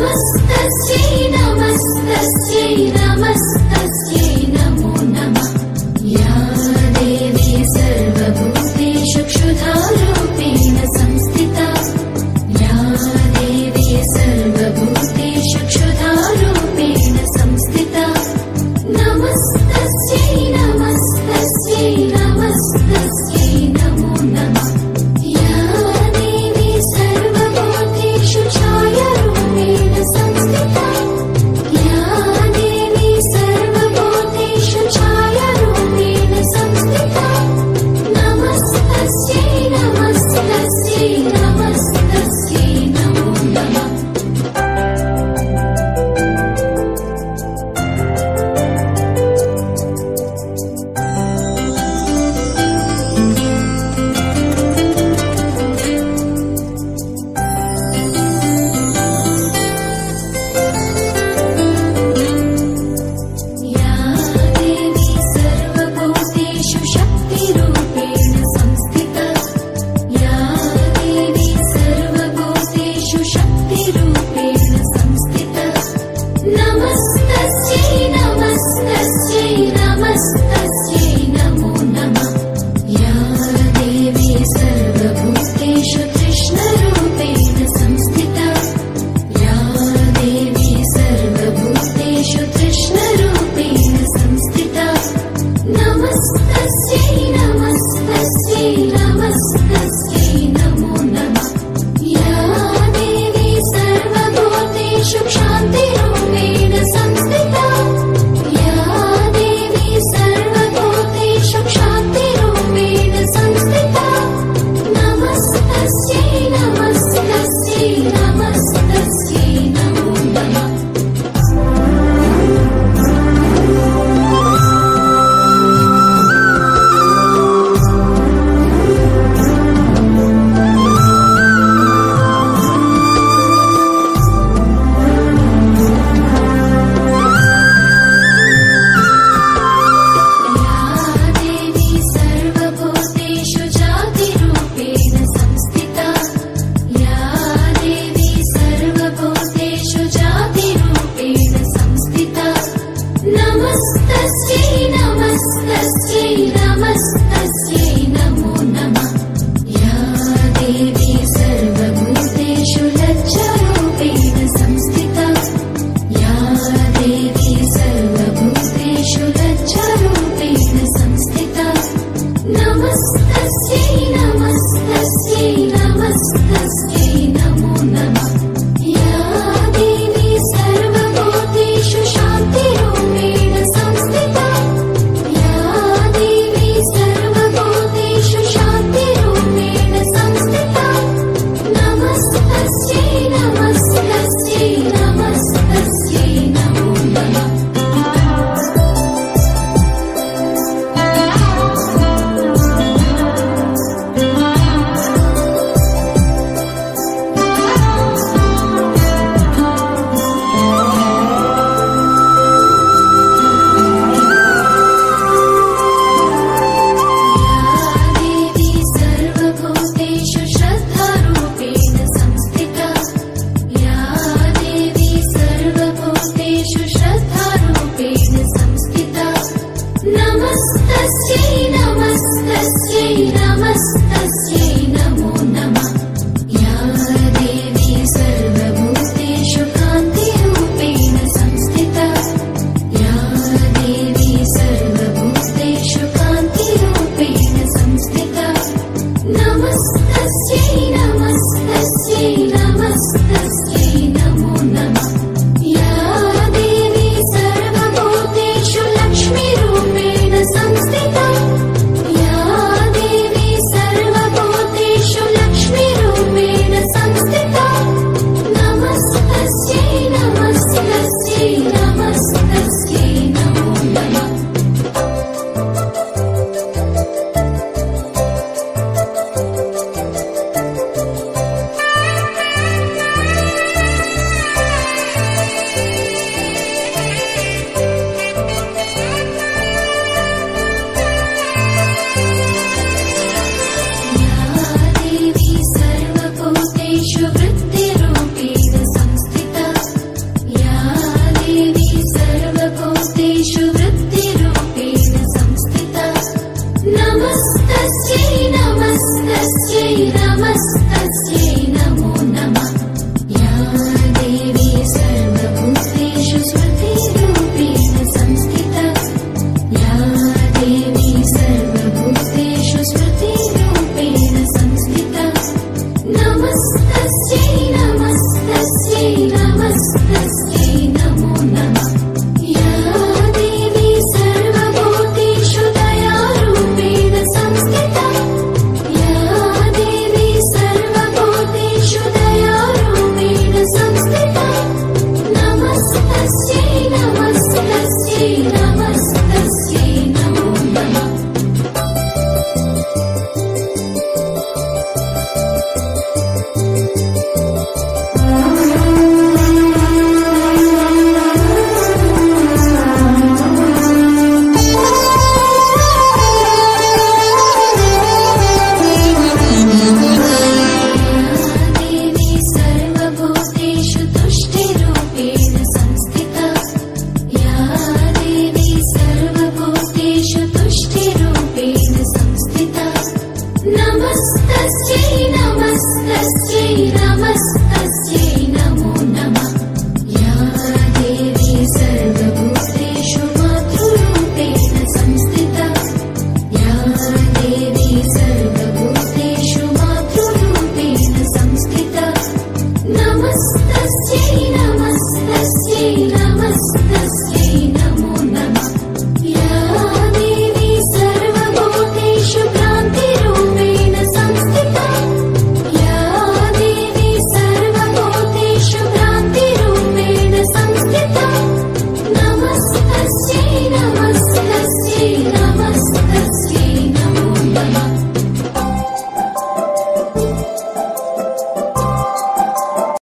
नमस्तस्यै नमस्तस्यै नमस्तस्यै नमो नमः। या देवी सर्वभूतेषु क्षुधारूपेण संस्थिता, या देवी सर्वभूतेषु क्षुधारूपेण संस्थिता। नमस्तस्यै नमस्तस्यै नमस्तस्यै नमो नमः। या देवी सर्वभूतेषु छायारूपेण संस्थिता, या देवी सर्वभूतेषु छायारूपेण संस्थिता। नमस्तस्यै नमस्तस्यै नमस्तस्यै नमो नमः। या देवी सर्वभूतेषु शक्तिरूपेण संस्थिता, या देवी सर्वभूतेषु शक्तिरूपेण संस्थिता। नमस्तस्यै नमस्तस्यै नमस्तस्यै नमो नमः। या देवी सर्वभूतेषु कृष्णरूपेण संस्थिता, या देवी सर्वभूतेषु कृष्णरूपेण संस्थिता। नमस्तस्यै नमस्तस्यै नमस्तस्यै नमो नमः। या देवी सर्वभूतेषु क्षान्तिरूपेण संस्थिता, या देवी सर्वभूतेषु क्षान्तिरूपेण संस्थिता। नमस्तस्यै नमस्तस्यै नमस्तस्यै नमो नमः। या देवी सर्वभूतेषु जातिरूपेण संस्थिता, या देवी सर्वभूतेषु जातिरूपेण संस्थिता। नमस्तस्यै नमस्तस्यै नमस्तस्यै नमो नमः। या देवी सर्वभूतेषु लज्जा